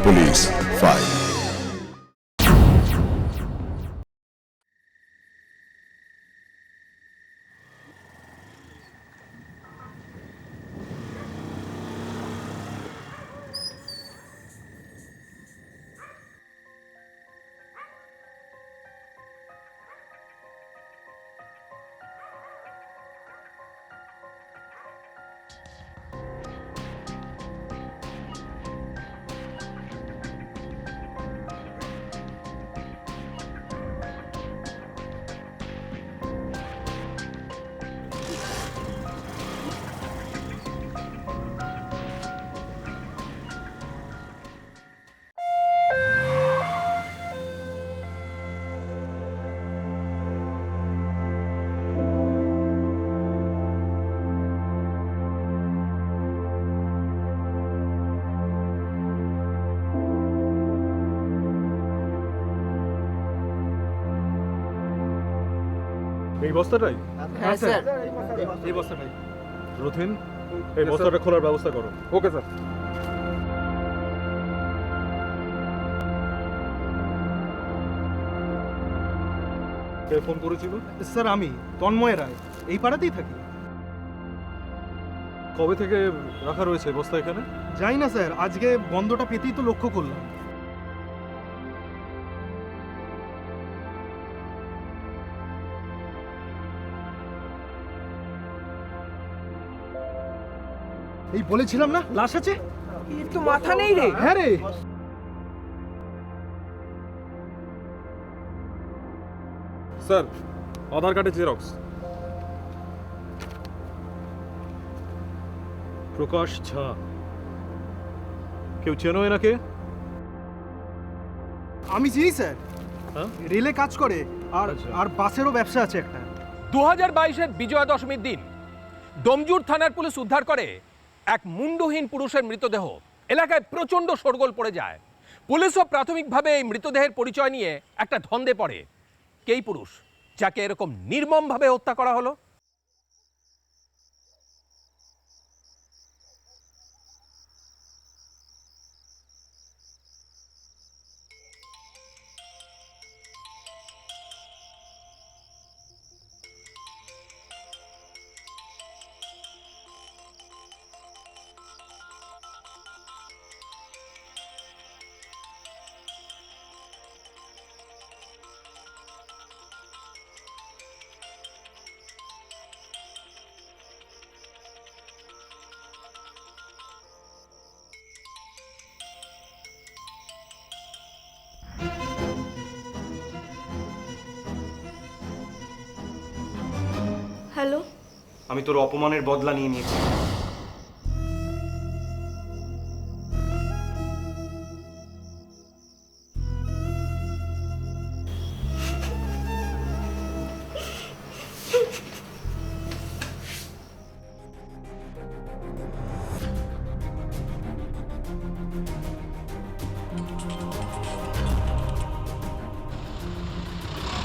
Police file. এই বস্তাটাই? হ্যাঁ sir. এই বস্তাটাই। রথিন, এই বস্তাটা খোলার ব্যবস্থা করো। Okay sir. কে ফোন করেছিল? স্যার আমি তন্ময় রায়, এই পাড়াতেই থাকি। কবে থেকে রাখা রয়েছে বস্তা এখানে? যাই না স্যার, আজকে বন্ধটা পেতেই তো লক্ষ্য করলাম। এই বলেছিলাম না লাশ আছে। এর তো মাথা নেই রে। হ্যাঁ রে, স্যার, আধার কার্ডের জেরক্স। প্রকাশ ঝা, কেউ চেনো এনাকে? আমি চিনি স্যার, হ্যাঁ? রেলে কাজ করে আর আচ্ছা। আর বাসেরও ব্যবসা আছে একটা। 2022-এর বিজয়া দশমীর দিন ডোমজুর থানার পুলিশ উদ্ধার করে এক মুন্ডহীন পুরুষের মৃতদেহ। এলাকায় প্রচণ্ড শোরগোল পড়ে যায়। পুলিশও প্রাথমিকভাবে এই মৃতদেহের পরিচয় নিয়ে একটা ধন্দে পড়ে। কেই পুরুষ যাকে এরকম নির্মমভাবে হত্যা করা হলো? হ্যালো, আমি তোর অপমানের বদলা নিয়ে নিয়েছি।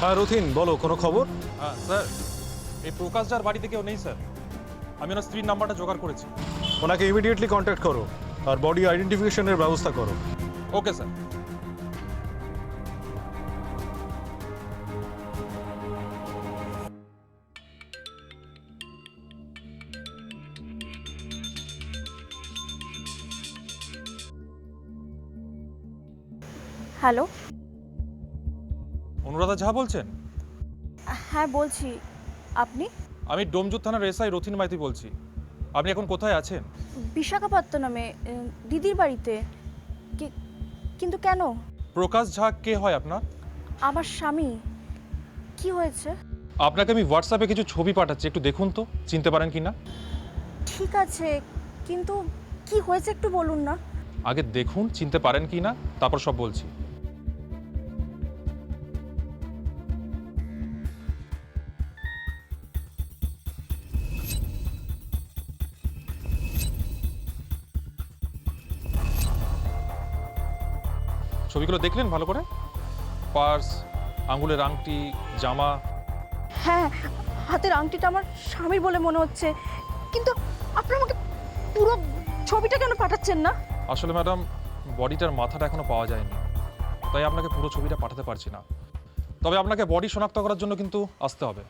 হ্যাঁ রথিন, বলো, কোনো খবর? হ্যাঁ স্যার, এই প্রকাশ যার বাড়িতে কেউ নেই স্যার। আমি ওনার স্ত্রীর নাম্বারটা জোগাড় করেছি। ওনাকে ইমিডিয়েটলি কন্ট্যাক্ট করো আর বডি আইডেন্টিফিকেশনের ব্যবস্থা করো। Okay sir. হ্যালো। অনুরাধা ঝা বলছেন? হ্যাঁ বলছি, আপনি? আমি ডোমজুর থানার এসআই রথিন মাইতি বলছি। আপনি এখন কোথায় আছেন? বিশাখাপত্তনমে দিদির বাড়িতে। কিন্তু কেন? প্রকাশ ঝা কে হয় আপনার? আমার স্বামী। কি হয়েছে? আপনাকে আমি হোয়াটসঅ্যাপে কিছু ছবি পাঠাচ্ছি, একটু দেখুন তো চিনতে পারেন কি না। ঠিক আছে, কিন্তু কি হয়েছে একটু বলুন না। আগে দেখুন চিনতে পারেন কি না, তারপর সব বলছি। ছবিগুলো দেখলেন ভালো করে? পার্স, আঙ্গুলের আংটি, জামা। হ্যাঁ, হাতের আংটিটা আমার স্বামীর বলে মনে হচ্ছে, কিন্তু আপনি আমাকে পুরো ছবিটা কেন পাঠাচ্ছেন না? আসলে ম্যাডাম, বডিটার মাথাটা এখনো পাওয়া যায়নি, তাই আপনাকে পুরো ছবিটা পাঠাতে পারছি না। তবে আপনাকে বডি শনাক্ত করার জন্য কিন্তু আসতে হবে।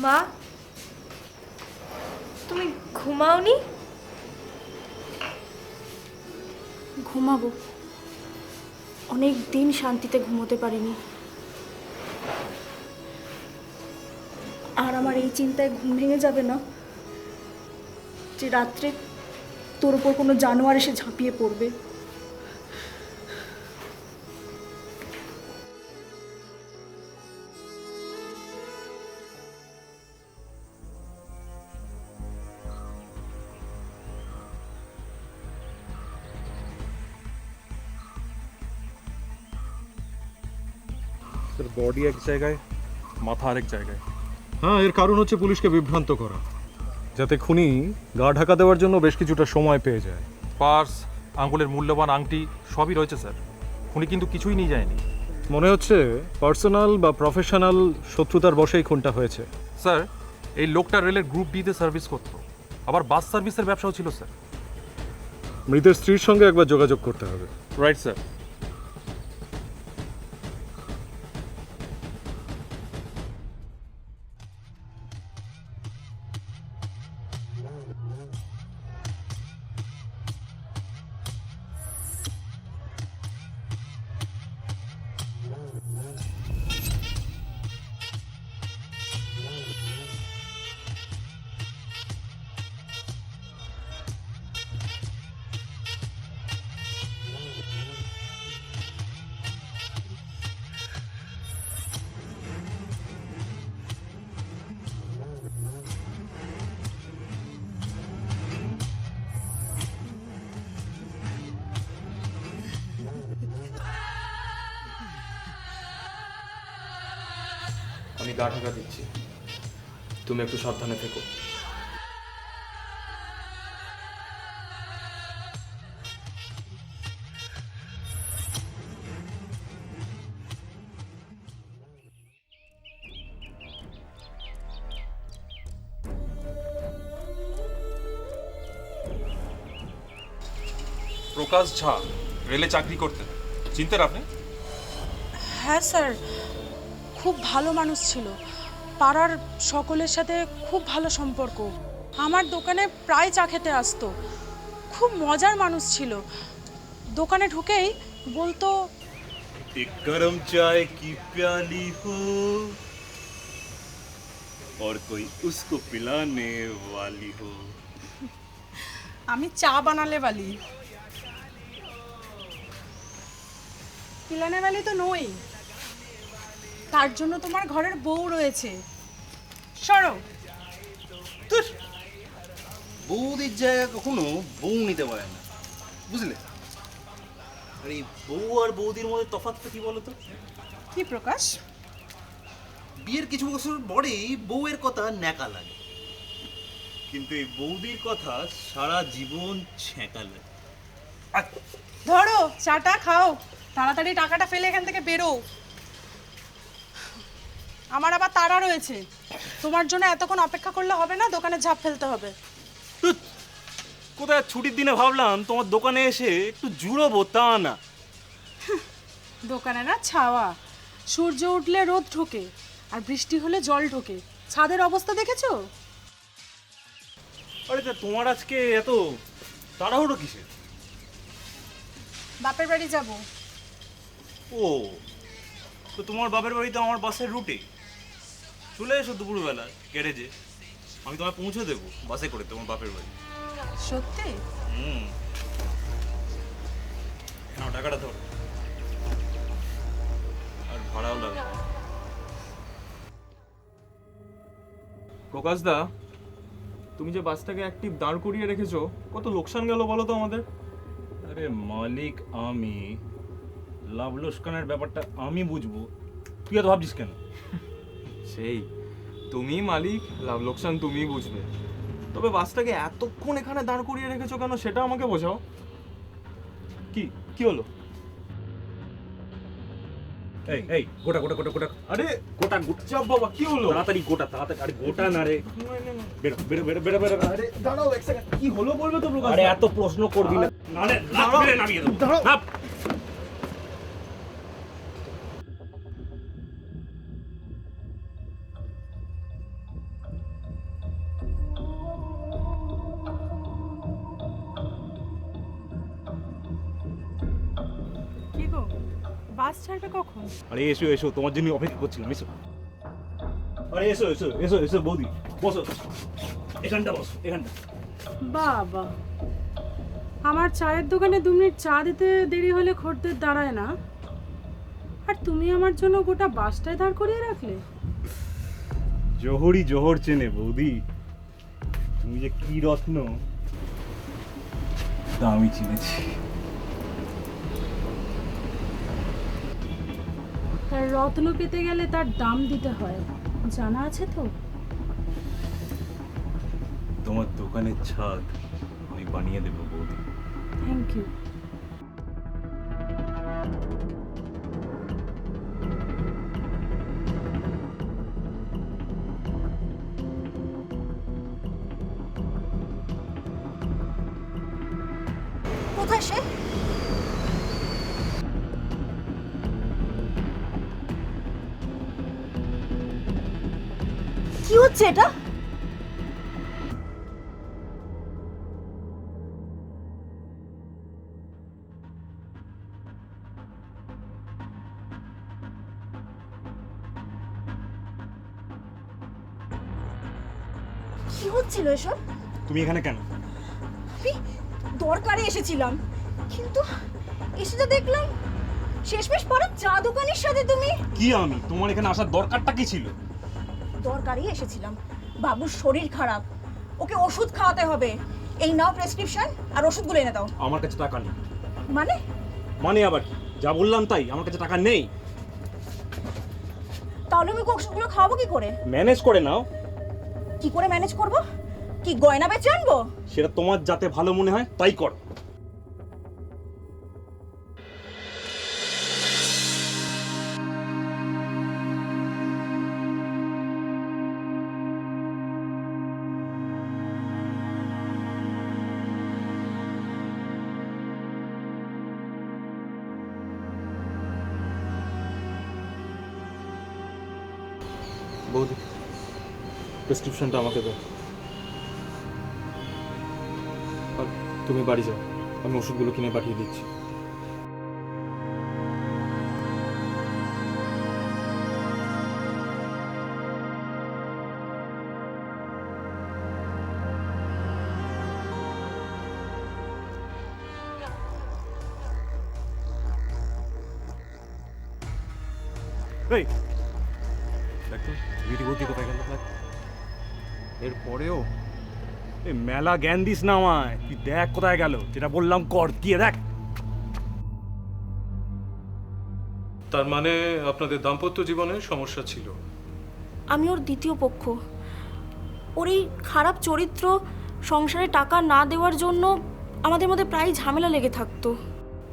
মা, তুমি ঘুমাওনি? ঘুমাবো, অনেক দিন শান্তিতে ঘুমোতে পারিনি। আর আমার এই চিন্তায় ঘুম ভেঙে যাবে না যে রাত্রে তোর উপর কোনো জানোয়ার এসে ঝাঁপিয়ে পড়বে। বডি এক জায়গায়, মাথা আরেক জায়গায়। হ্যাঁ, এর কারণ হচ্ছে পুলিশকে বিভ্রান্ত করা, যাতে খুনি গা ঢাকা দেওয়ার জন্য বেশ কিছুটা সময় পেয়ে যায়। পার্স, আঙ্গুলের মূল্যবান আংটি সবই রয়েছে স্যার। খুনি কিন্তু কিছুই নিয়ে যায়নি। মনে হচ্ছে পার্সোনাল বা প্রফেশনাল শত্রুতার বশেই খুনটা হয়েছে। স্যার, এই লোকটা রেলের গ্রুপ ডিতে সার্ভিস করতো, আবার বাস সার্ভিসের ব্যবসাও ছিল স্যার। মৃতের স্ত্রীর সঙ্গে একবার যোগাযোগ করতে হবে। Right sir. আমি গা ঢাকা দিচ্ছি, তুমি একটু সাবধানে থেকো। প্রকাশ ঝা রেলে চাকরি করতেন, চিনতেন আপনি? হ্যাঁ স্যার, খুব ভালো মানুষ ছিল। পাড়ার সকলের সাথে খুব ভালো সম্পর্ক। আমার দোকানে প্রায় চা খেতে আসতো। খুব মজার মানুষ ছিল। দোকানে ঢুকেই বলতো, एक गरम चाय की प्याली हो और कोई उसको पिलाने वाली हो। আমি চা বানালে বালি, পিলানে বালি তো নই। তার জন্য তোমার ঘরের বউ রয়েছে। সরো। বৌদির জায়গা কখনো বউ নিতে পারে না, বুঝলে? আর এই বউ আর বৌদির মধ্যে তফাৎটা কি বলতো? কি প্রকাশ? বিয়ের কিছু বছর পরেই বউয়ের কথা ন্যাকা লাগে, কিন্তু এই বৌদির কথা সারা জীবন ছ্যাঁকা লাগে। ধরো চাটা খাও, তাড়াতাড়ি টাকাটা ফেলে এখান থেকে বেরো। আমার আবার তাড়া রয়েছে। তোমার জন্য এতক্ষণ অপেক্ষা করলে হবে না, দোকানে ঝাঁপ ফেলতে হবে। কোথায় ছুটির দিনে ভাবলাম তোমার দোকানে এসে একটু জুড়োবো, তা না। দোকানে না ছাওয়া, সূর্য উঠলে রোদ ঢোকে আর বৃষ্টি হলে জল ঢোকে। ছাদের অবস্থা দেখেছো? আরে তা তোমার আজকে এত তাড়াহুড়ো কিসের? বাপের বাড়ি যাব। ও, তো তোমার বাপের বাড়ি তো আমার বাসের রুটে। চলে এসো দুপুরবেলা গ্যারেজে, আমি তোমায় পৌঁছে দেবো বাসে করে তোমার বাপের বাড়ি। সত্যি? নাও টাকাটা ধরো, আর ভাড়াও লাগবে। প্রকাশদা, তুমি যে বাসটাকে অ্যাক্টিভ দাঁড় করিয়ে রেখেছো, কত লোকসান গেল বলো তো আমাদের? আরে মালিক আমি, লাভ লোকসানের ব্যাপারটা আমি বুঝবো, তুই এত ভাবছিস কেন? সেই তুমি মালিক, লাভ লোকসান তুমিই বুঝবে। তবে বাসটাকে এতক্ষণ এখানে দাঁড় করিয়ে রেখেছো কেন সেটা আমাকে বোঝাও। কি কি হলো? এই এই গোটা গোটা গোটা গোটা, আরে গোটা গোটা, চাপ বাবা, কি হলো? তাড়াতাড়ি গোটা, তাড়াতাড়ি। আরে গোটা না রে, বেরো বেরো বেরো বেরো বেরো। আরে দাঁড়াও এক সেকেন্ড, কি হলো বলবে তো প্রকাশ? আরে এত প্রশ্ন করবি না, নালে লাফ মেরে নামিয়ে দেবো। লাফ। কি গো, বাস ছাড়বে কখন? আরে এসো এসো, তোমার জন্য অপেক্ষা করছিলাম, এসো। আরে এসো এসো এসো এসো বৌদি, বসো এখানটা, বসো এখানটা। বাবা, আমার চায়ের দোকানে 2 মিনিট চা দিতে দেরি হলে খদ্দের দাঁড়ায় না, আর তুমি আমার জন্য গোটা বাসটায় দাঁড় করিয়ে রাখলে। জোহরই জোহর চেনে বৌদি, তুমি যে কি রত্ন তা আমি চিনেছি। তার রত্ন পেতে গেলে তার দাম দিতে হয়, জানা আছে তো? তোমার দোকানের ছাদ আমি বানিয়ে দেবো বৌদি। Thank you. কোথায় সে? কি হচ্ছে এটা? কি হচ্ছিল এসব? তুমি এখানে কেন? আমি দরকারে এসেছিলাম, কিন্তু এসে যা দেখলাম শেষমেশ পাড়ার চা দোকানের সাথে তুমি। কি আমি তোমার এখানে আসার দরকারটা কি ছিল? দরকারই এসেছিলাম, বাবুর শরীর খারাপ, ওকে ওষুধ খাওয়াতে হবে। এই নাও প্রেসক্রিপশন, আর ওষুধগুলো এনে দাও। আমার কাছে টাকা নেই। মানে? মানে আবার কি? যা বললাম তাই, আমার কাছে টাকা নেই। তাহলে আমি ওষুধগুলো খাওয়াবো কি করে? ম্যানেজ করে নাও। কি করে ম্যানেজ করব? কি গয়না বেচে আনবো? সেটা তোমার যাতে ভালো মনে হয় তাই করো। বৌদি, প্রেসক্রিপশনটা আমাকে দাও। আর তুমি বাড়ি যাও, আমি ওষুধগুলো কিনে পাঠিয়ে দিচ্ছি। এই দেখ তো বিটি গতি কোথায় গেল? এরপরেও এই মেলা জ্ঞান দিস না আমায়, তুই দেখ কোথায় গেল, যেটা বললাম কর, গিয়ে দেখ। তার মানে আপনাদের দাম্পত্য জীবনে সমস্যা ছিল? আমি ওর দ্বিতীয় পক্ষ। ওর এই খারাপ চরিত্র, সংসারে টাকা না দেওয়ার জন্য আমাদের মধ্যে প্রায় ঝামেলা লেগে থাকতো।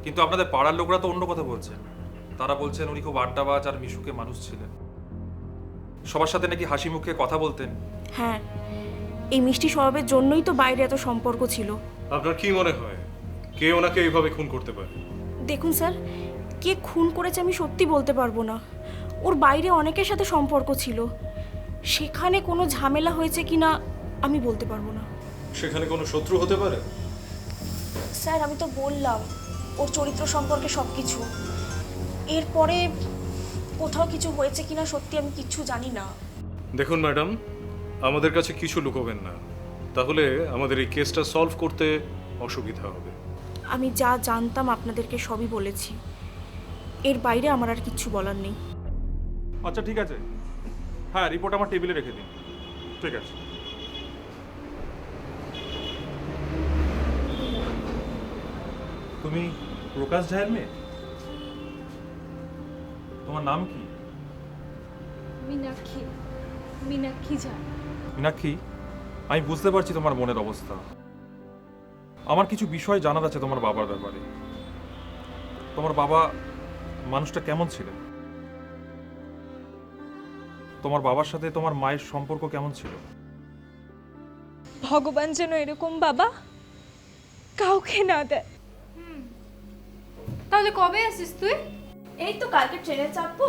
কিন্তু আপনাদের পাড়ার লোকরা তো অন্য কথা বলছেন। তারা বলছেন উনি খুব আড্ডাবাজ আর মিশুকে মানুষ ছিলেন, সবার সাথে নাকি হাসি মুখে কথা বলতেন। হ্যাঁ, এই মিষ্টি স্বভাবের জন্যই তো বাইরে এত সম্পর্ক ছিল। আপনার কি মনে হয় কে ওনাকে এইভাবে খুন করতে পারে? দেখুন স্যার, কে খুন করেছে আমি সত্যি বলতে পারবো না। ওর বাইরে অনেকের সাথে সম্পর্ক ছিল, সেখানে কোনো ঝামেলা হয়েছে কিনা আমি বলতে পারবো না। সেখানে কোনো শত্রু হতে পারে? স্যার আমি তো বললাম ওর চরিত্র সম্পর্কে সব কিছু। এরপরে কোথাও কিছু হয়েছে কিনা সত্যি আমি কিচ্ছু জানি না। দেখুন ম্যাডাম, আমাদের কাছে কিছু লুকোবেন না, তাহলে আমাদের এই কেসটা সলভ করতে অসুবিধা হবে। আমি যা জানতাম আপনাদেরকে সবই বলেছি, এর বাইরে আমার আর কিচ্ছু বলার নেই। আচ্ছা ঠিক আছে, হ্যাঁ রিপোর্ট আমার টেবিলে রেখে দিন। ঠিক আছে। তুমি প্রকাশ ঝায়ের মেয়ে? তোমার নাম কি? মীনাক্ষী। মীনাক্ষী জান। মীনাক্ষী, আমি বুঝতে পারছি তোমার মনের অবস্থা। আমার কিছু বিষয় জানার আছে তোমার বাবার ব্যাপারে। তোমার বাবা মানুষটা কেমন ছিলেন? তোমার বাবার সাথে তোমার মায়ের সম্পর্ক কেমন ছিল? ভগবান যেন এরকম বাবা কাউকে না দেয়। তাহলে কবে আসিস তুই? এই তো কালকে ট্রেনে চাপবো,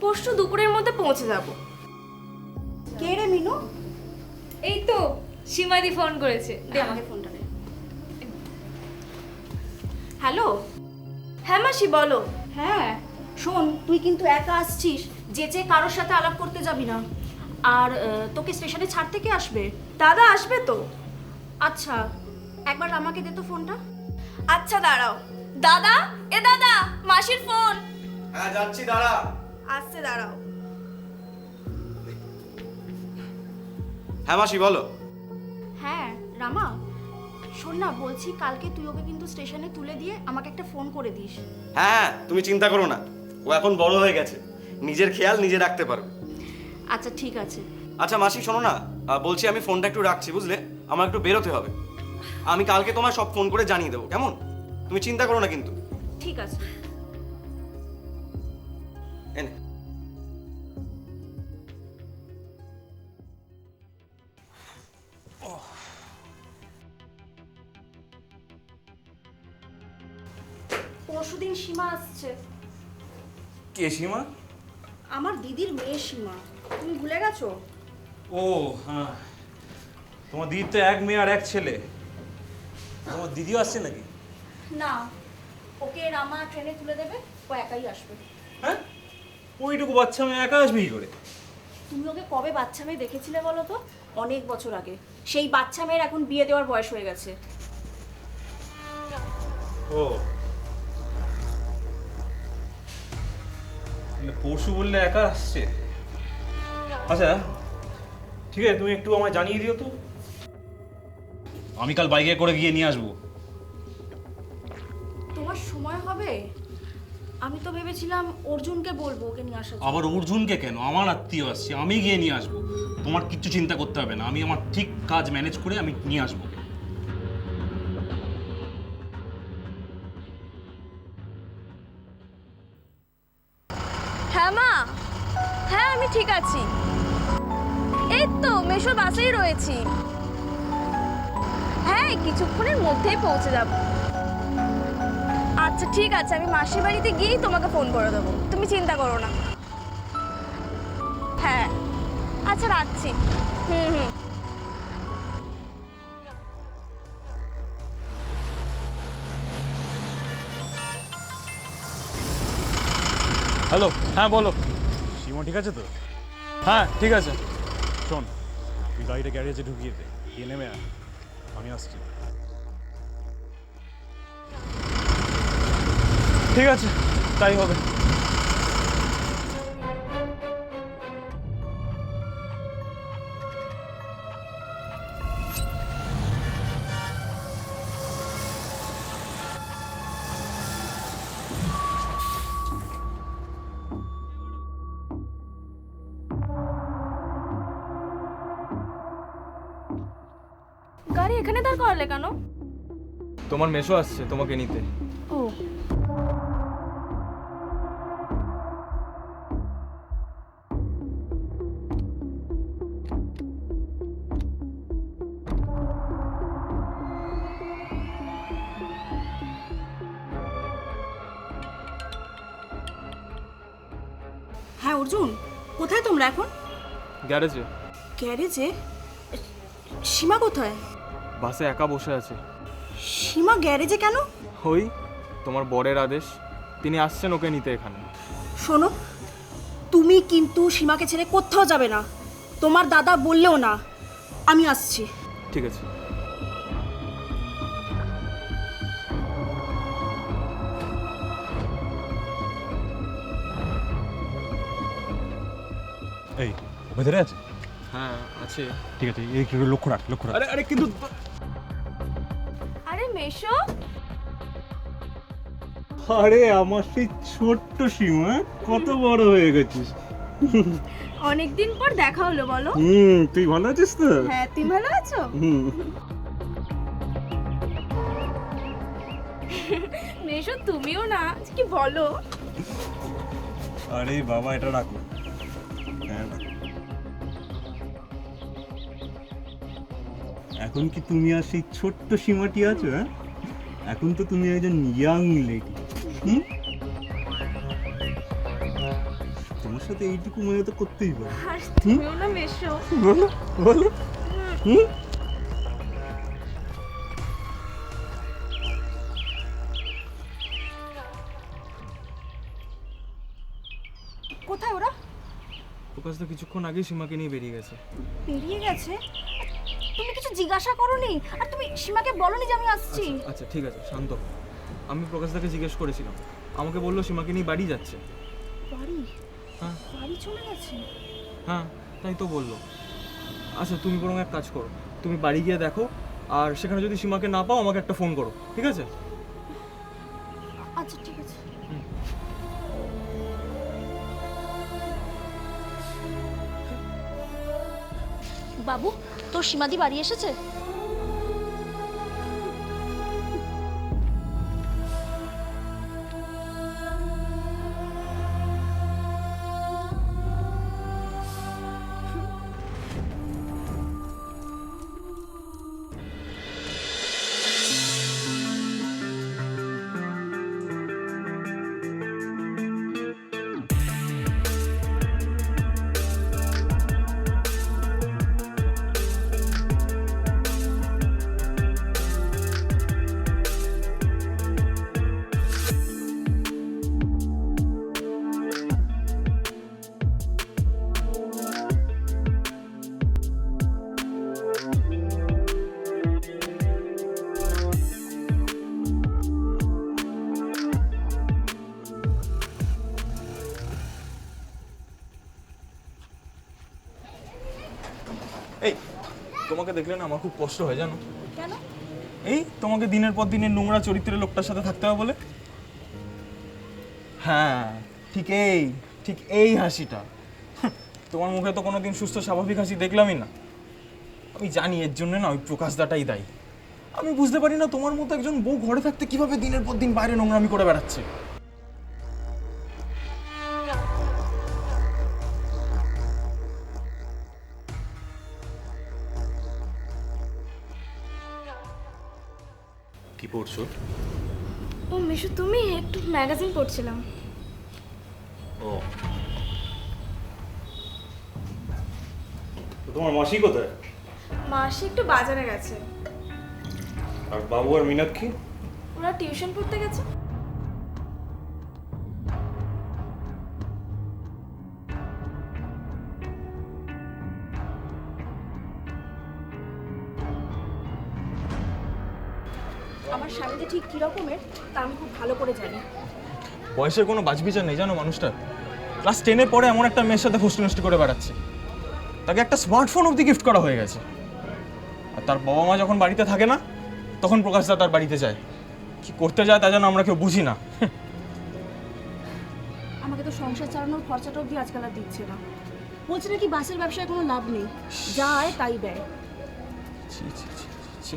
পরশু দুপুরের মধ্যে পৌঁছে যাব। কে রে মিনু? এই তো সীমাদি ফোন করেছে। দে আমাকে ফোনটা দে। হ্যালো। হ্যাঁ মাসি বলো। হ্যাঁ শোন, তুই কিন্তু একা আসছিস, যে কারোর সাথে আলাপ করতে যাবি না। আর তোকে স্টেশনে ছাড়তে কে আসবে? দাদা আসবে তো। আচ্ছা একবার আমাকে দে তো ফোনটা। আচ্ছা দাঁড়াও। দাদা, এ দাদা, মাসির ফোন। হ্যাঁ যাচ্ছি, দাঁড়া। আসছে, দাঁড়াও। হ্যাঁ মাসি বলো। হ্যাঁ রামা, শোন না, বলছি কালকে তুই ওকে কিন্তু স্টেশনে তুলে দিয়ে আমাকে একটা ফোন করে দিস। হ্যাঁ তুমি চিন্তা করো না, ও এখন বড় হয়ে গেছে, নিজের খেয়াল নিজে রাখতে পারবে। আচ্ছা ঠিক আছে। আচ্ছা মাসি শোনো না, বলছি আমি ফোনটা একটু রাখছি, বুঝলে আমার একটু বেরোতে হবে। আমি কালকে তোমায় সব ফোন করে জানিয়ে দেবো, কেমন? তুমি চিন্তা করো না কিন্তু। ঠিক আছে। এনে পরশুদিন সীমা আসছে। কে সীমা? আমার দিদির মেয়ে সীমা, তুমি ভুলে গেছো? ও হ্যাঁ, তোমার দিদির তো এক মেয়ে আর এক ছেলে। তোমার দিদিও আসছে নাকি? না, ওকে রামা ট্রেনে তুলে দেবে, ও একাই আসবে। হ্যাঁ, ওইটুকু বাচ্চা মেয়ে একা আসবে কি করে? তুমি ওকে কবে বাচ্চা মেয়ে দেখেছিলে বলো তো? অনেক বছর আগে। সেই বাচ্চা মেয়ের এখন বিয়ে দেওয়ার বয়স হয়ে গেছে। ও পরশু বললে একা আসছে। আচ্ছা ঠিক আছে, তুমি একটু আমায় জানিয়ে দিও তো, আমি কাল বাইকে করে গিয়ে নিয়ে আসবো। তোমার সময় হবে? আমি তো ভেবেছিলাম অর্জুনকে বলবো ওকে নিয়ে আসার জন্য। আবার অর্জুনকে কেন? আমার আত্মীয় আসছে, আমি গিয়ে নিয়ে আসবো। তোমার কিচ্ছু চিন্তা করতে হবে না, আমি আমার ঠিক কাজ ম্যানেজ করে আমি নিয়ে আসবো। হ্যাঁ মা, হ্যাঁ আমি ঠিক আছি। এই তো মেশো বাসেই রয়েছি। হ্যাঁ কিছুক্ষণের মধ্যেই পৌঁছে যাব। আচ্ছা ঠিক আছে, আমি মাসির বাড়িতে গিয়েই তোমাকে ফোন করে দেবো, তুমি চিন্তা করো না। হ্যাঁ আচ্ছা রাখছি। হুম। হ্যালো, হ্যাঁ বলো। সীমা ঠিক আছে তো? হ্যাঁ ঠিক আছে। শোন, তুই গাড়িটা গ্যারেজে ঢুকিয়ে দে, গিয়ে নেমে আয়, আমি আসছি। ঠিক আছে, তাই হবে। গাড়ি এখানে দাঁড় করালে কেন? তোমার মেশো আসছে তোমাকে নিতে। ও হ্যাঁ অর্জুন, কোথায় তোমরা এখন? গ্যারেজে। গ্যারেজে? সীমা কোথায়? বাসে একা বসে আছে। সীমা গ্যারেজে কেন? ওই তোমার বরের আদেশ, তিনি আসছেন ওকে নিতে এখানে। শোনো, তুমি কিন্তু সীমাকে ছেড়ে কোথাও যাবে না, তোমার দাদা বললেও না। আমি আসছি। ঠিক আছে। এই ভেতরে আছে? হ্যাঁ আছে। ঠিক আছে, এই একটু লক্ষ্য রাখ, লক্ষ্য রাখ। আরে কিন্তু আরে মেশো, আরে আমার সেই ছোট্ট সীমা, কত বড় হয়ে গেছিস। অনেকদিন পর দেখা হলো বলো। তুই ভালো আছিস তো? হ্যাঁ, তুমি ভালো আছো? মেশো তুমিও না, কি বলো? আরে বাবা, এটা রাখো। হ্যাঁ, এখন কি তুমি আর সেই ছোট্ট সীমাটি আছো? হ্যাঁ, এখন তো তুমি একজন ইয়াং লেডি। তোমার সাথে এইটুকু মনে তো করতেই পারে। আর তুমিও না মেশো। বলো বলো। কোথায় ওরা? প্রকাশ তো কিছুক্ষণ আগেই সীমাকে নিয়ে বেরিয়ে গেছে। বেরিয়ে গেছে? তুমি কিছু জিজ্ঞাসা করোনি? আর তুমি সীমাকে বলোনি যে আমি আসছি? আচ্ছা ঠিক আছে, শান্ত হও। আমি প্রকাশদাকে জিজ্ঞেস করেছিলাম, আমাকে বললো সীমাকে নিয়ে বাড়ি যাচ্ছে। বাড়ি? হ্যাঁ বাড়ি চলে গেছে? হ্যাঁ, তাই তো বললো। আচ্ছা তুমি বরং এক কাজ করো, তুমি বাড়ি গিয়ে দেখো, আর সেখানে যদি সীমাকে না পাও আমাকে একটা ফোন করো, ঠিক আছে? আচ্ছা ঠিক আছে। বাবু, তোর সীমাদি বাড়ি এসেছে? এই তোমাকে দেখলে না আমার খুব কষ্ট হয়, জানো? কেন? এই তোমাকে দিনের পর দিনের নোংরা চরিত্রের লোকটার সাথে থাকতে হবে বলে। হ্যাঁ, ঠিক এই হাসিটা। তোমার মুখে তো কোনোদিন সুস্থ স্বাভাবিক হাসি দেখলামই না। আমি জানি এর জন্য না ওই প্রকাশদাটাই দায়ী। আমি বুঝতে পারি না তোমার মতো একজন বউ ঘরে থাকতে কিভাবে দিনের পর দিন বাইরে নোংরামি করে বেড়াচ্ছে। কি পড়ছো? ও মেশো, তুমি? একটু ম্যাগাজিন পড়ছিলাম। ও, তো তোমার মাসি কোথায়? মাসি একটু বাজারে গেছে। আর বাবু আর মীনাক্ষী? ওরা টিউশন পড়তে গেছে। আমার স্বামী যে ঠিক কি রকমের তা আমি খুব ভালো করে জানি। বয়সের কোনো বাজবিচার নেই জানো মানুষটা। ক্লাস 10-এ পরে এমন একটা মেয়ের সাথে ফষ্টি নষ্টি করে বেড়াচ্ছে। তাকে একটা স্মার্টফোন অবধি গিফট করা হয়ে গেছে। আর তার বাবা মা যখন বাড়িতে থাকে না, তখন প্রকাশদা তার বাড়িতে যায়। কি করতে যায় তা যেন আমরা কেউ বুঝি না। আমাকে তো সংসার চালানোর খরচাটা অবধি আজকাল আর দিচ্ছে না। বলছে নাকি বাসের ব্যবসায় কোনো লাভ নেই, যা আয় তাই ব্যয়। ছি ছি ছি ছি।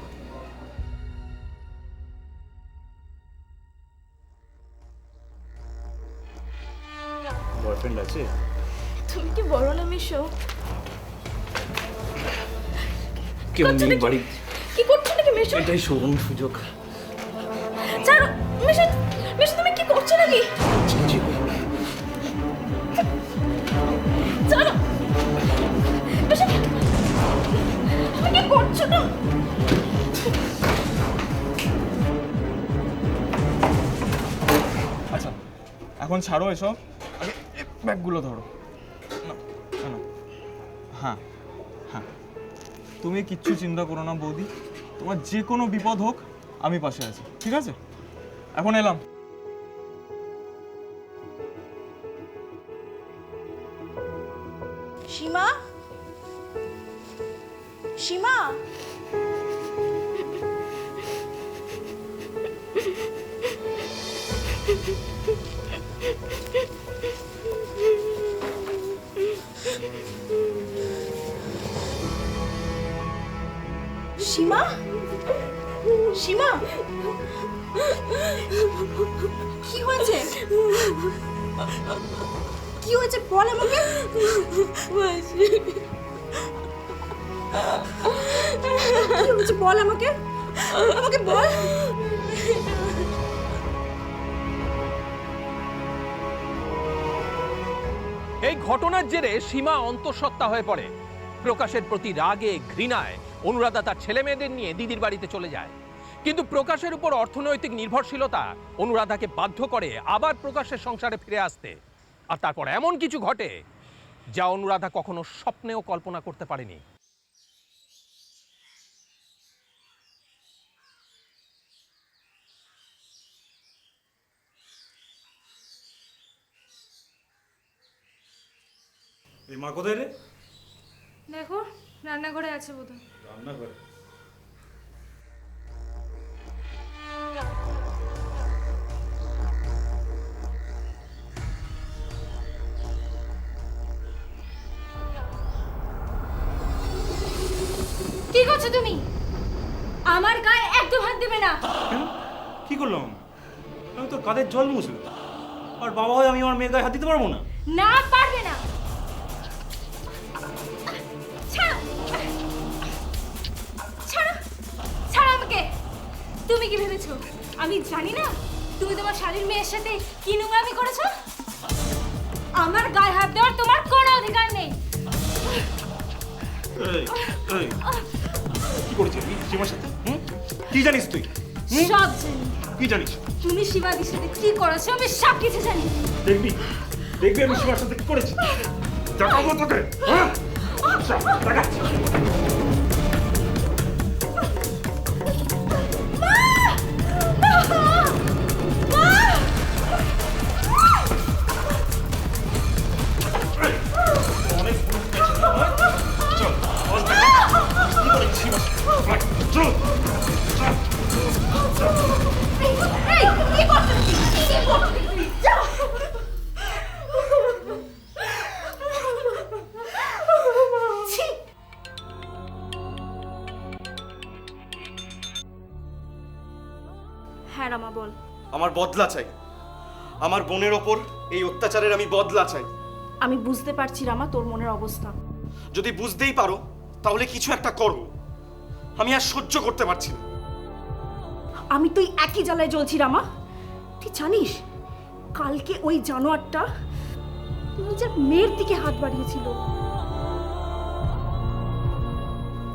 বয়ফ্রেন্ড আছে? তুমি কি বলো না মিশো? কেউ নেই বাড়ি। কি করছো নাকি মিশো? এটাই সুবর্ণ সুযোগ। ছাড়ো মিশো, মিশো তুমি কি করছো নাকি? ছাড়ো মিশো, তুমি কি করছো না? আচ্ছা এখন ছাড়ো এসব, আগে ব্যাগগুলো ধরো। না না, হ্যাঁ হ্যাঁ, তুমি কিচ্ছু চিন্তা করো না বৌদি, তোমার যে কোনো বিপদ হোক আমি পাশে আছি, ঠিক আছে? এখন এলাম। সীমা, সীমা, সীমা, সীমা, কি হয়েছে? কি হয়েছে বল আমাকে। কি হয়েছে বল আমাকে, আমাকে বল। এই ঘটনার জেরে সীমা অন্তঃসত্ত্বা হয়ে পড়ে। প্রকাশের প্রতি রাগে ঘৃণায় অনুরাধা তার ছেলে মেয়েদের নিয়ে দিদির বাড়িতে চলে যায়। কিন্তু প্রকাশের উপর অর্থনৈতিক নির্ভরশীলতা অনুরাধাকে বাধ্য করে আবার প্রকাশের সংসারে ফিরে আসতে। আর তারপর এমন কিছু ঘটে যা অনুরাধা কখনো স্বপ্নেও কল্পনা করতে পারেনি। এই মা কোথায় রে? দেখো রান্নাঘরে আছে বোধহয়। রান্নাঘরে? কি করছো তুমি? আমার গায়ে একদম হাত দেবে না। কেন? কি করলাম আমি? তো কাদের জল মুছলাম। আর বাবা হয় আমি আমার মেয়ের গায়ে হাত দিতে পারবো না? না, পারবে না। ছাড়ো, ছাড়ো, ছাড়ো আমাকে। তুমি কি ভেবেছো আমি জানি না তুমি তোমার শালীর মেয়ের সাথে কি নোংরামি করেছো? আমার গায়ে হাত দেওয়ার তোমার কোনো অধিকার নেই। এই, এই, কি করেছিস আমি সীমার সাথে? কি জানিস তুই? সব জানি। কি জানিস? তুমি সীমাদির সাথে কি করেছো আমি সব কিছু জানি। দেখবি, দেখবি আমি সীমার সাথে কি করেছি। দেখাবো তোকে। হ্যাঁ? দেখাচ্ছি। হ্যাঁ রামা বল। আমার বদলা চাই। আমার বোনের ওপর এই অত্যাচারের আমি বদলা চাই। আমি বুঝতে পারছি রামা তোর মনের অবস্থা। যদি বুঝতেই পারো তাহলে কিছু একটা করো। আমি আর সহ্য করতে পারছি না। আমি তুই একই জ্বালায় জ্বলছি রামা। তুই জানিস কালকে ওই জানোয়ারটা নিজের মেয়ের দিকে হাত বাড়িয়েছিল।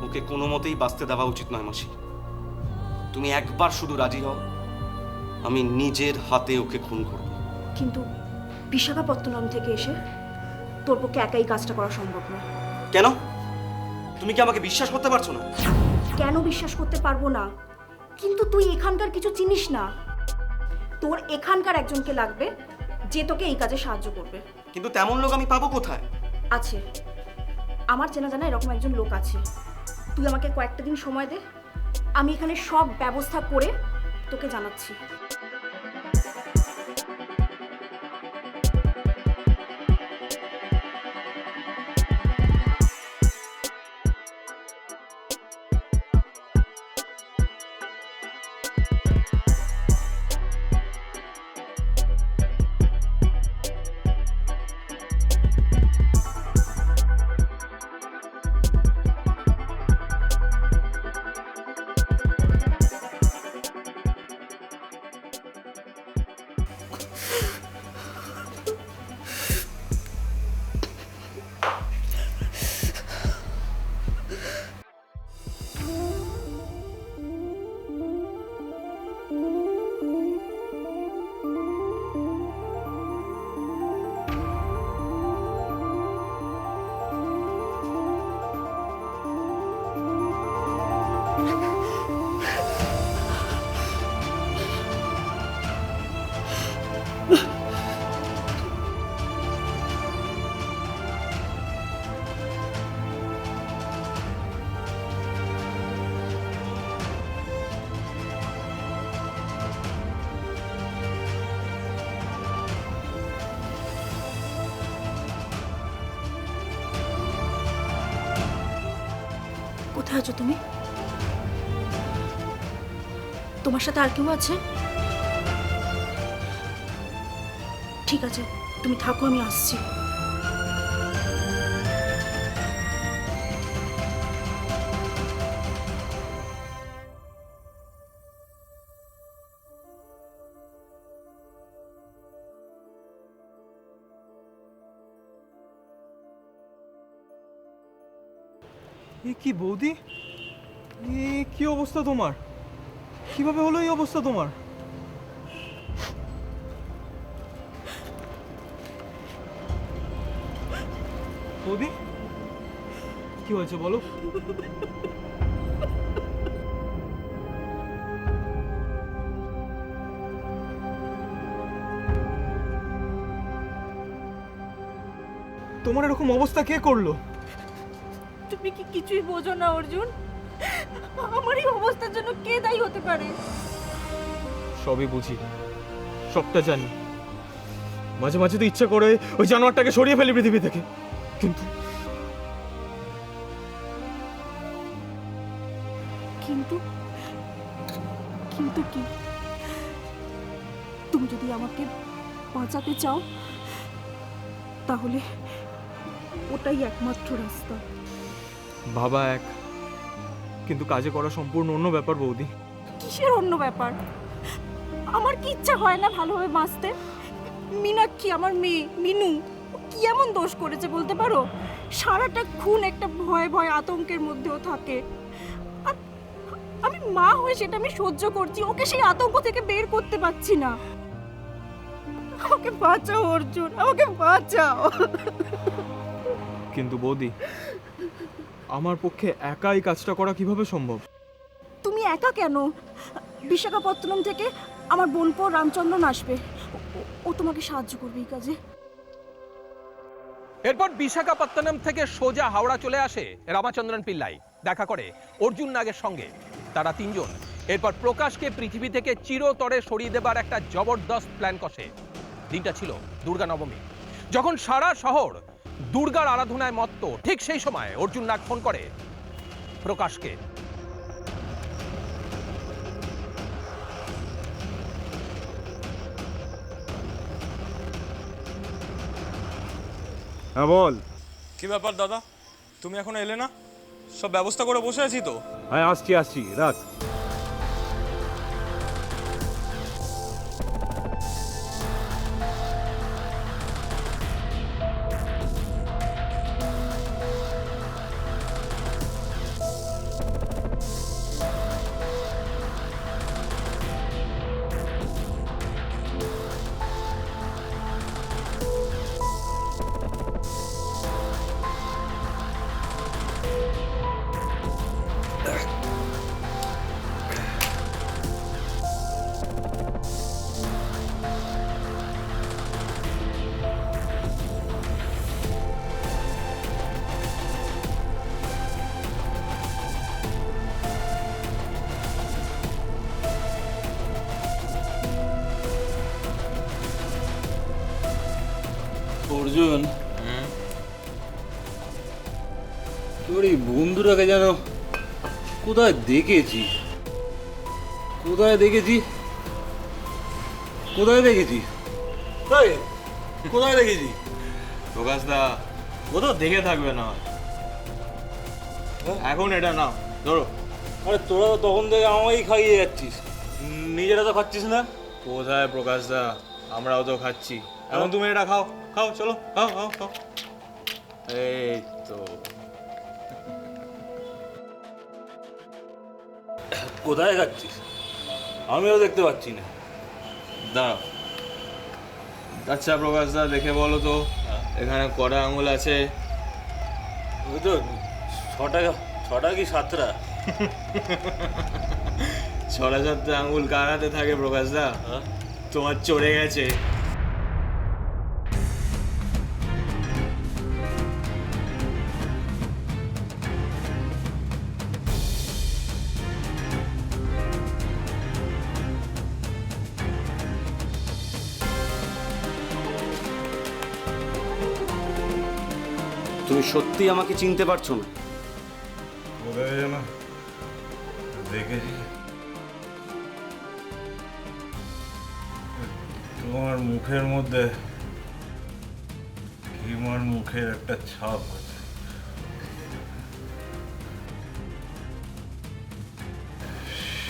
ওকে কোনো মতেই বাঁচতে দেওয়া উচিত নয় মাসি। তুমি একবার শুধু রাজি হও, আমি নিজের হাতে ওকে খুন করব। কিন্তু বিশাখাপত্তনম থেকে এসে তোর পক্ষে একাই কাজটা করা সম্ভব নয়। কেন? তুমি কি আমাকে বিশ্বাস করতে পারছো না? কেন বিশ্বাস করতে পারবো না? কিন্তু তুই এখানকার কিছু চিনিস না। তোর এখানকার একজনকে লাগবে যে তোকে এই কাজে সাহায্য করবে। কিন্তু তেমন লোক আমি পাবো কোথায়? আছে, আমার চেনা জানা এরকম একজন লোক আছে। তুই আমাকে কয়েকটা দিন সময় দে, আমি এখানে সব ব্যবস্থা করে তোকে জানাচ্ছি। কোথায় আছো তুমি? তোমার সাথে আর কেউ আছে? ঠিক আছে, তুমি থাকো, আমি আসছি। এ কি বৌদি, এ কি অবস্থা তোমার? কিভাবে হলো এই অবস্থা তোমার? বৌদি, কি হয়েছে বলো? তোমার এরকম অবস্থা কে করলো? তুমি কি কিছুই বোঝো না অর্জুন? আমার এই অবস্থার জন্য কে দায়ী হতে পারে? সবই বুঝি, সবটা জানি। মাঝে মাঝে তো ইচ্ছা করে ওই জানোয়ারটাকে সরিয়ে ফেলি পৃথিবী থেকে, কিন্তু কিন্তু কিন্তু কি? তুমি যদি আমাকে বাঁচাতে চাও তাহলে ওটাই একমাত্র রাস্তা। ভাবা এক, কিন্তু কাজে করা সম্পূর্ণ অন্য ব্যাপার বৌদি। কিসের অন্য ব্যাপার? আমার কি ইচ্ছা হয় না ভালোভাবে বাঁচতে? মীনাক্ষী আমার মেয়ে মিনু কি এমন দোষ করেছে বলতে পারো? সারাটা খুন একটা ভয় ভয় আতঙ্কের মধ্যেও থাকে। আর আমি মা হয়ে সেটা আমি সহ্য করছি, ওকে সেই আতঙ্ক থেকে বের করতে পারছি না। আমাকে বাঁচাও অর্জুন, আমাকে বাঁচাও। কিন্তু বৌদি, আমার পক্ষে একাই কাজটা করা কিভাবে সম্ভব? তুমি একা কেন? বিশাখাপত্তনম থেকে আমার বোনপো রামচন্দ্রন আসবে, ও তোমাকে সাহায্য করবে এই কাজে। এরপর বিশাখাপত্তনম থেকে সোজা হাওড়া চলে আসে রামাচন্দ্রন পিল্লাই, দেখা করে অর্জুন নাগের সঙ্গে। তারা তিনজন এরপর প্রকাশকে পৃথিবী থেকে চিরতরে সরিয়ে দেবার একটা জবরদস্ত প্ল্যান কষে। দিনটা ছিল দুর্গা নবমী, যখন সারা শহর দুর্গার আরাধনায় মত্ত। ঠিক সেই সময় অর্জুন নাগ ফোন করে প্রকাশকে। হ্যাঁ বল। কি ব্যাপার দাদা, তুমি এখনো এলে না? সব ব্যবস্থা করে বসে আছি তো। হ্যাঁ আসছি, রাখ। অর্জুন, তোর এই বন্ধুটাকে যেন কোথায় দেখেছি। কোথায় দেখেছি? প্রকাশ দা, ও তো দেখে থাকবে না। এখন এটা না ধরো। আরে তোরা তো তখন থেকে আমাকেই খাইয়ে যাচ্ছিস, নিজেরা তো খাচ্ছিস না। কোথায় প্রকাশ দা, আমরাও তো খাচ্ছি। এখন তুমি এটা খাও, খাও, চলো, খাও খাও খাও। এই তো কোথায় খাচ্ছিস আমিও দেখতে পাচ্ছি না। দাঁড়াও। আচ্ছা প্রকাশ দা, দেখে বলো তো এখানে কটা আঙুল আছে? ওই তো ছটা কি সাতটা? ছটা সাতটা আঙুল কার হাতে থাকে প্রকাশ দা? তোমার চড়ে গেছে। তুমি সত্যি আমাকে চিনতে পারছো না? কোথায় যেন দেখেছি। তোমার মুখের মধ্যে হিমার মুখের একটা ছাপ আছে।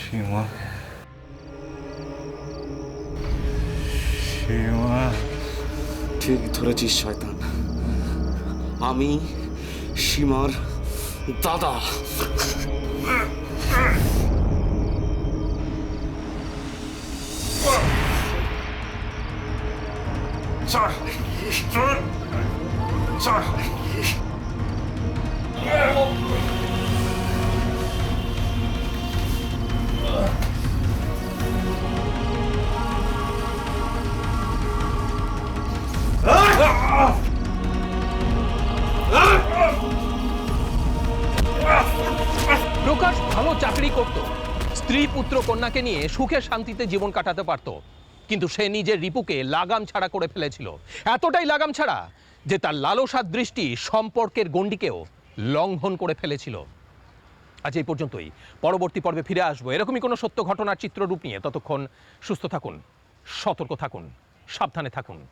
সীমা, সীমা, ঠিক ধরেছিস শয়তান, আমি সীমার দাদা। ছাড়, ছাড়, ছাড়। প্রকাশ ভালো চাকরি করত, স্ত্রী পুত্র কন্যাকে নিয়ে সুখে শান্তিতে জীবন কাটাতে পারত, কিন্তু সে নিজের রিপুকে লাগাম ছাড়া করে ফেলেছিল। এতটাই লাগাম ছাড়া যে তার লালসার দৃষ্টি সম্পর্কের গণ্ডিকেও লঙ্ঘন করে ফেলেছিল। আজ এই পর্যন্তই। পরবর্তী পর্বে ফিরে আসবো এরকমই কোনো সত্য ঘটনার চিত্ররূপ নিয়ে। ততক্ষণ সুস্থ থাকুন, সতর্ক থাকুন, সাবধানে থাকুন।